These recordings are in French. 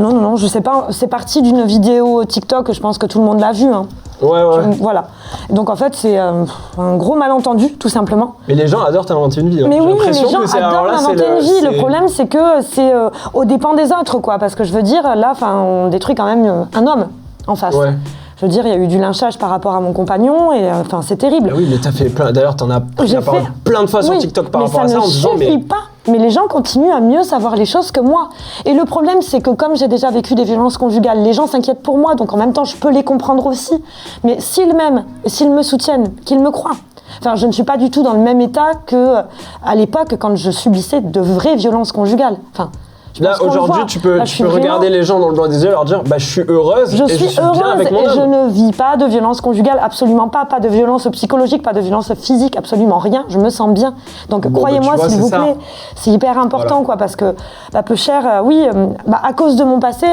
Non, je sais pas. C'est parti d'une vidéo TikTok, je pense que tout le monde l'a vue. Hein. Ouais. Voilà. Donc en fait, c'est un gros malentendu, tout simplement. Mais les gens adorent t'inventer une vie. Hein. Mais oui, les gens adorent inventer une vie. Le problème, c'est que c'est aux dépens des autres, quoi. Parce que je veux dire, là, on détruit quand même un homme en face. Ouais. Je veux dire, il y a eu du lynchage par rapport à mon compagnon et c'est terrible. Ah oui, mais t'as fait plein. D'ailleurs, t'en as parlé plein de fois sur TikTok par rapport à ça en disant. Mais ça ne suffit pas. Mais les gens continuent à mieux savoir les choses que moi. Et le problème, c'est que comme j'ai déjà vécu des violences conjugales, les gens s'inquiètent pour moi, donc en même temps, je peux les comprendre aussi. Mais s'ils m'aiment, s'ils me soutiennent, qu'ils me croient. Enfin, je ne suis pas du tout dans le même état qu'à l'époque, quand je subissais de vraies violences conjugales. Enfin, là, aujourd'hui, tu peux regarder les gens dans le blanc des yeux et leur dire je suis heureuse je suis bien avec mon homme. Je ne vis pas de violence conjugale, absolument pas de violence psychologique, pas de violence physique, absolument rien, je me sens bien. Donc croyez-moi, s'il vous plaît, c'est hyper important, quoi, parce que peu cher, à cause de mon passé,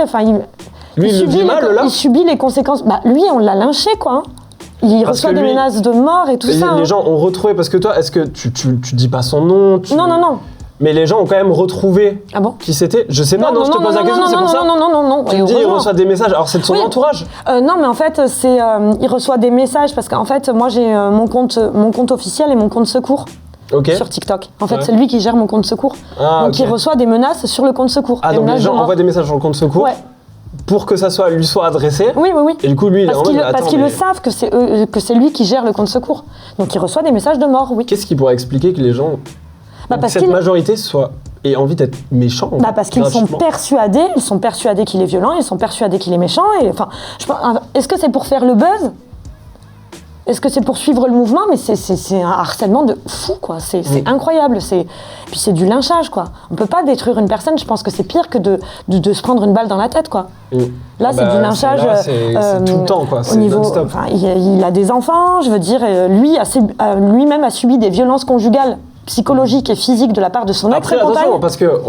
il subit les conséquences. Lui, on l'a lynché, quoi. Il reçoit des menaces de mort et tout ça. Les gens ont retrouvé, parce que toi, est-ce que tu dis pas son nom Non. Mais les gens ont quand même retrouvé qui c'était. Je sais pas, je te pose la question, c'est pour ça. Non. Tu me dis, il reçoit des messages. Alors, c'est de son entourage. Non, mais en fait, il reçoit des messages parce qu'en fait, moi, j'ai mon compte officiel et mon compte secours sur TikTok. En fait, c'est lui qui gère mon compte secours. Donc, il reçoit des menaces sur le compte secours. Ah, donc les gens envoient des messages sur le compte secours. Ouais. Pour que ça lui soit adressé. Oui. Et du coup, lui, parce qu'ils le savent que c'est lui qui gère le compte secours. Donc, il reçoit des messages de mort, oui. Qu'est-ce qui pourrait expliquer que les gens... cette majorité ait envie d'être méchant. Parce qu'ils sont persuadés qu'il est violent, ils sont persuadés qu'il est méchant. Est-ce que c'est pour faire le buzz ? Est-ce que c'est pour suivre le mouvement ? Mais c'est un harcèlement de fou, quoi. C'est incroyable. Puis c'est du lynchage, quoi. On peut pas détruire une personne. Je pense que c'est pire que de se prendre une balle dans la tête, quoi. Là, c'est du lynchage. C'est tout le temps, quoi. C'est non-stop. Il a des enfants. Je veux dire, lui-même a subi des violences conjugales, psychologique et physique de la part de son ex-compagne. Après, attention, parce que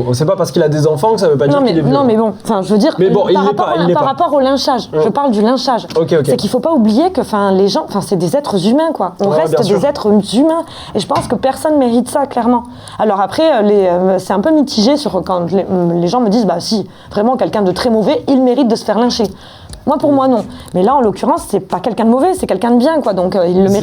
on sait pas parce qu'il a des enfants que ça veut pas dire qu'il est violent. Non, mais bon, je veux dire, par rapport au lynchage, je parle du lynchage. C'est qu'il faut pas oublier que les gens, c'est des êtres humains, quoi. On reste des êtres humains. Et je pense que personne mérite ça, clairement. Alors après, c'est un peu mitigé quand les gens me disent, si, vraiment, quelqu'un de très mauvais, il mérite de se faire lyncher. Pour moi, non. Mais là, en l'occurrence, c'est pas quelqu'un de mauvais, c'est quelqu'un de bien, quoi. Donc, il le mérite.